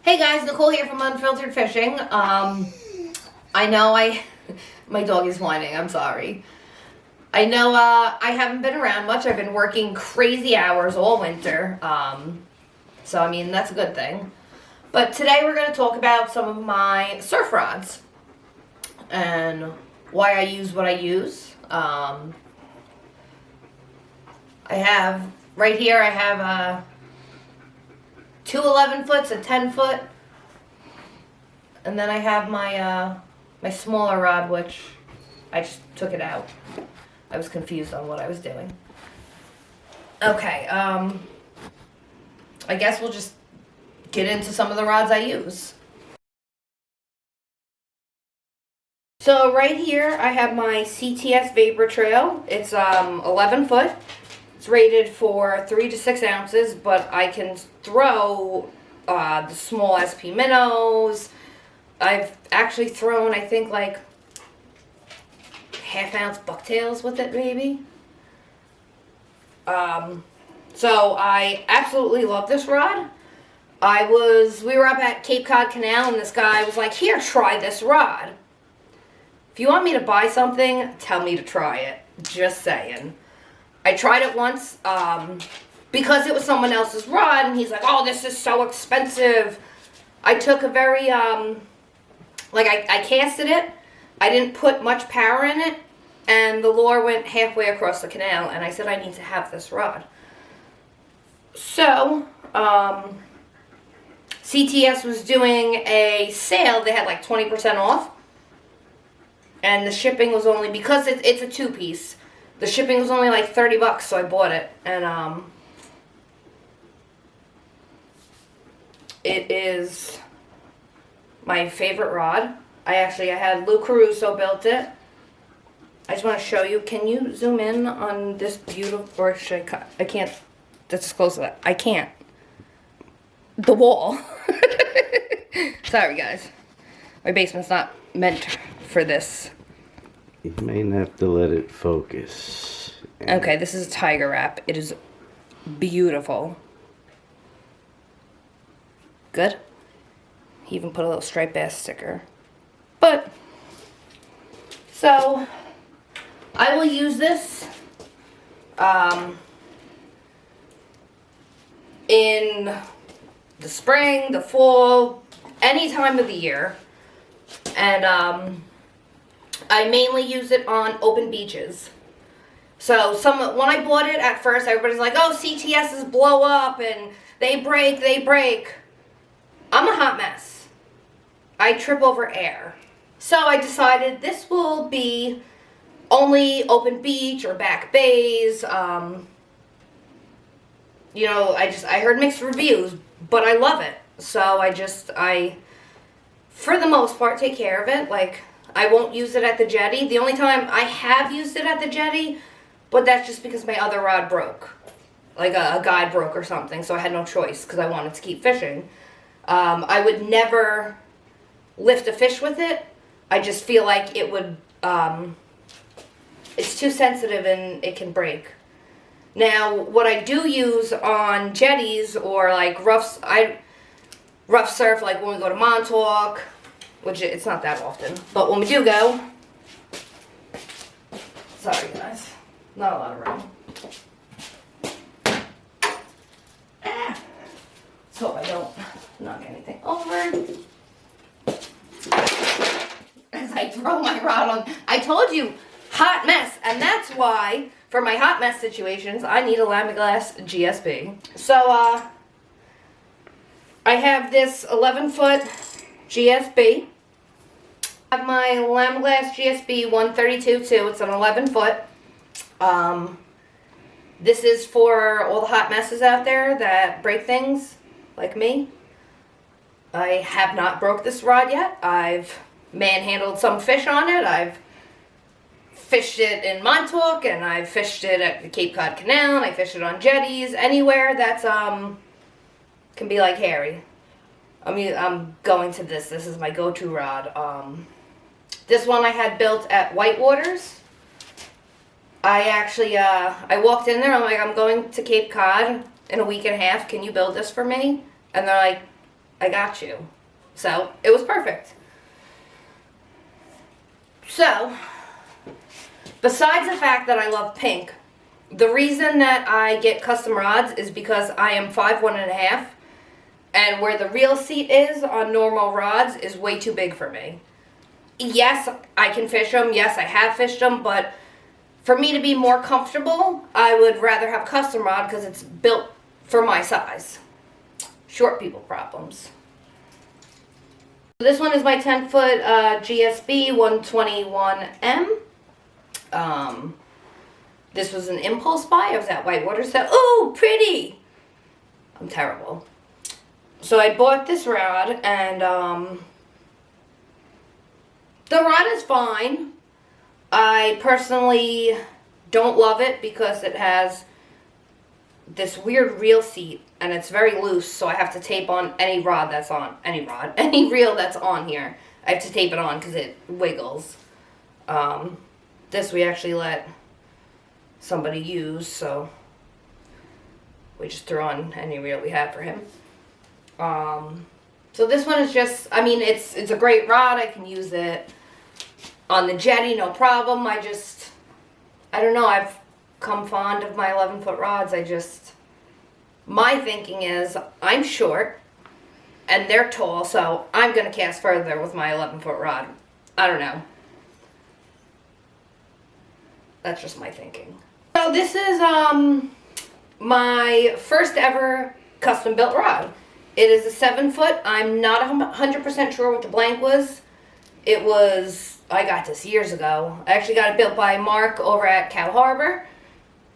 Hey guys, Nicole here from Unfiltered Fishing. I know my dog is whining, I'm sorry. I know I haven't been around much. I've been working crazy hours all winter. So I mean, that's a good thing. But today we're going to talk about some of my surf rods and why I use what I use. I have, right here I have two 11-foots, a 10-foot, and then I have my my smaller rod, which I just took it out. I was confused on what I was doing. Okay, I guess we'll just get into some of the rods I use. So right here I have my CTS Vapor Trail. It's 11 foot. It's rated for 3 to 6 ounces, but I can throw the small SP minnows. I've actually thrown, I think, like half-ounce bucktails with it, maybe. So I absolutely love this rod. We were up at Cape Cod Canal, and this guy was like, "Here, try this rod. If you want me to buy something, tell me to try it." Just saying. I tried it once because it was someone else's rod, and he's like, "Oh, this is so expensive." I took a very, I casted it. I didn't put much power in it, and the lure went halfway across the canal, and I said, "I need to have this rod." So, CTS was doing a sale. They had like 20% off, and the shipping was only, because it's a two-piece, the shipping was only like $30, so I bought it, and it is my favorite rod. I had Lou Caruso built it. I just want to show you. Can you zoom in on this beautiful, or should I cut? I can't. That's close to that. I can't. The wall. Sorry, guys. My basement's not meant for this. You may have to let it focus. Okay, this is a tiger wrap. It is beautiful. Good. He even put a little striped bass sticker. But, so, I will use this in the spring, the fall, any time of the year. And I mainly use it on open beaches. So when I bought it at first, everybody's like, "Oh, CTSs blow up and they break." I'm a hot mess. I trip over air. So I decided this will be only open beach or back bays. You know, I heard mixed reviews, but I love it. So I for the most part take care of it. Like, I won't use it at the jetty. The only time I have used it at the jetty, but that's just because my other rod broke. Like a guide broke or something, so I had no choice because I wanted to keep fishing. I would never lift a fish with it. I just feel like it would, it's too sensitive and it can break. Now, what I do use on jetties or like rough surf, like when we go to Montauk, which it's not that often, but when we do go, sorry guys, not a lot of room. So I don't knock anything over as I throw my rod on. I told you, hot mess, and that's why for my hot mess situations I need a Lamiglas GSB. So I have this 11-foot GSB. I have my Lamiglas GSB 132 too. It's an 11-foot. This is for all the hot messes out there that break things like me. I have not broke this rod yet. I've manhandled some fish on it. I've fished it in Montauk, and I've fished it at the Cape Cod Canal, and I fished it on jetties. Anywhere that's can be like hairy. I mean, I'm going to this. This is my go-to rod. This one I had built at Whitewaters. I actually, I walked in there, I'm like, "I'm going to Cape Cod in a week and a half. Can you build this for me?" And they're like, I got you. So, it was perfect. So, besides the fact that I love pink, the reason that I get custom rods is because I am 5'1½", and where the reel seat is on normal rods is way too big for me. Yes, I can fish them. Yes, I have fished them, but for me to be more comfortable, I would rather have a custom rod because it's built for my size. Short people problems. This one is my 10-foot GSB 121M. This was an impulse buy. I was at Whitewater, so ooh, pretty. I'm terrible. So I bought this rod, and the rod is fine. I personally don't love it because it has this weird reel seat, and it's very loose, so I have to tape on any reel that's on here. I have to tape it on because it wiggles. This we actually let somebody use, so we just threw on any reel we had for him. So this one is just, I mean, it's a great rod. I can use it on the jetty, no problem. I don't know, I've come fond of my 11-foot rods. My thinking is I'm short and they're tall, so I'm going to cast further with my 11-foot rod. I don't know. That's just my thinking. So this is my first ever custom built rod. It is a 7-foot. I'm not 100% sure what the blank was. I got this years ago. I actually got it built by Mark over at Cow Harbor.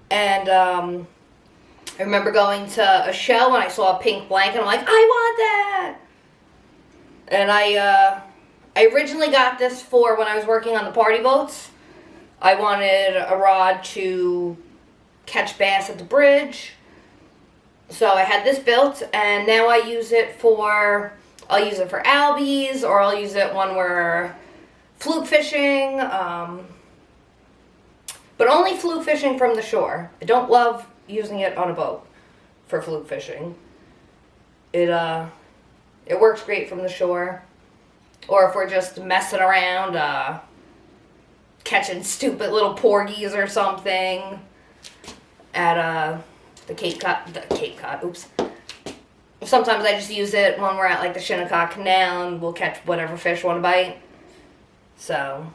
And I remember going to a show and I saw a pink blank and I'm like, I want that! And I originally got this for when I was working on the party boats. I wanted a rod to catch bass at the bridge. So I had this built, and now I'll use it for albies, or I'll use it when we're fluke fishing, but only fluke fishing from the shore. I don't love using it on a boat for fluke fishing. It works great from the shore, or if we're just messing around, catching stupid little porgies or something at the Cape Cod, oops. Sometimes I just use it when we're at like the Shinnecock Canal and we'll catch whatever fish want to bite. So,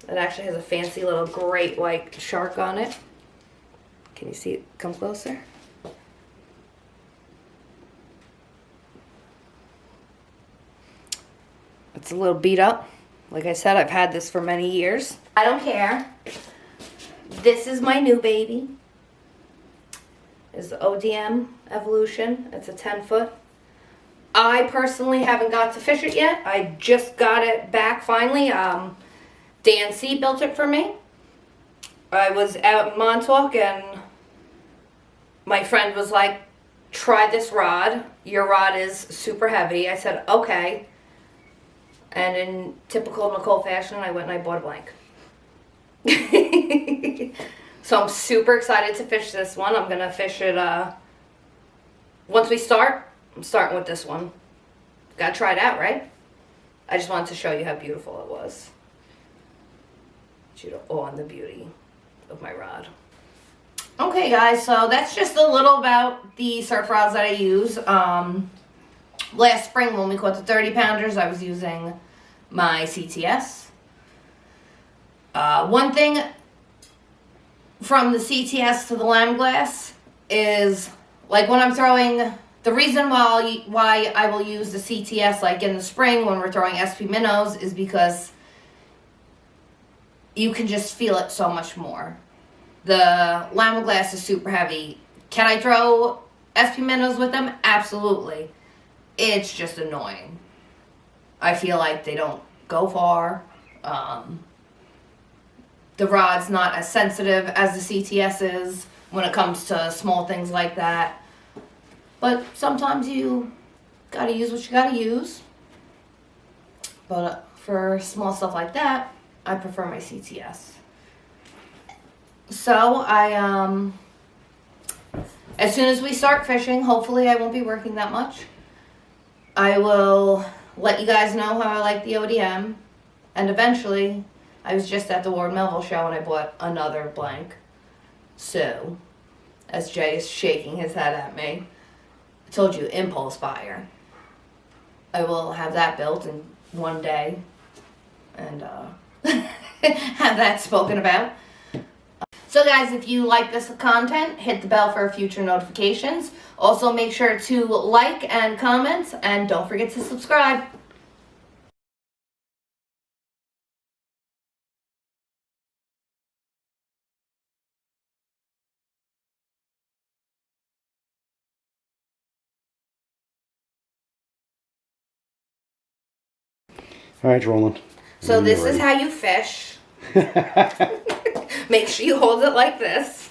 it actually has a fancy little great white shark on it. Can you see it? Come closer. It's a little beat up. Like I said, I've had this for many years. I don't care. This is my new baby. Is the ODM Evolution. It's a 10-foot. I personally haven't got to fish it yet. I just got it back finally. Dan C built it for me. I was out in Montauk and my friend was like, try this rod. Your rod is super heavy. I said, okay. And in typical Nicole fashion, I went and I bought a blank. So I'm super excited to fish this one. I'm going to fish it, once we start, I'm starting with this one. Gotta try it out, right? I just wanted to show you how beautiful it was. You to awe on the beauty of my rod. Okay guys, so that's just a little about the surf rods that I use. Last spring when we caught the 30 pounders, I was using my CTS. One thing from the CTS to the Lamiglas is, like when I'm throwing, the reason why I will use the CTS like in the spring when we're throwing SP minnows is because you can just feel it so much more. The Lamiglas is super heavy. Can I throw SP minnows with them? Absolutely. It's just annoying. I feel like they don't go far. The rod's not as sensitive as the CTS is when it comes to small things like that. But sometimes you gotta use what you gotta use. But for small stuff like that, I prefer my CTS. So as soon as we start fishing, hopefully I won't be working that much. I will let you guys know how I like the ODM. And eventually, I was just at the Ward Melville show and I bought another blank. So, as Jay is shaking his head at me, I told you, impulse buyer. I will have that built in one day and have that spoken about. So guys, if you like this content, hit the bell for future notifications. Also make sure to like and comment, and don't forget to subscribe. All right, it's rolling. So When this you're is how you fish. Make sure you hold it like this.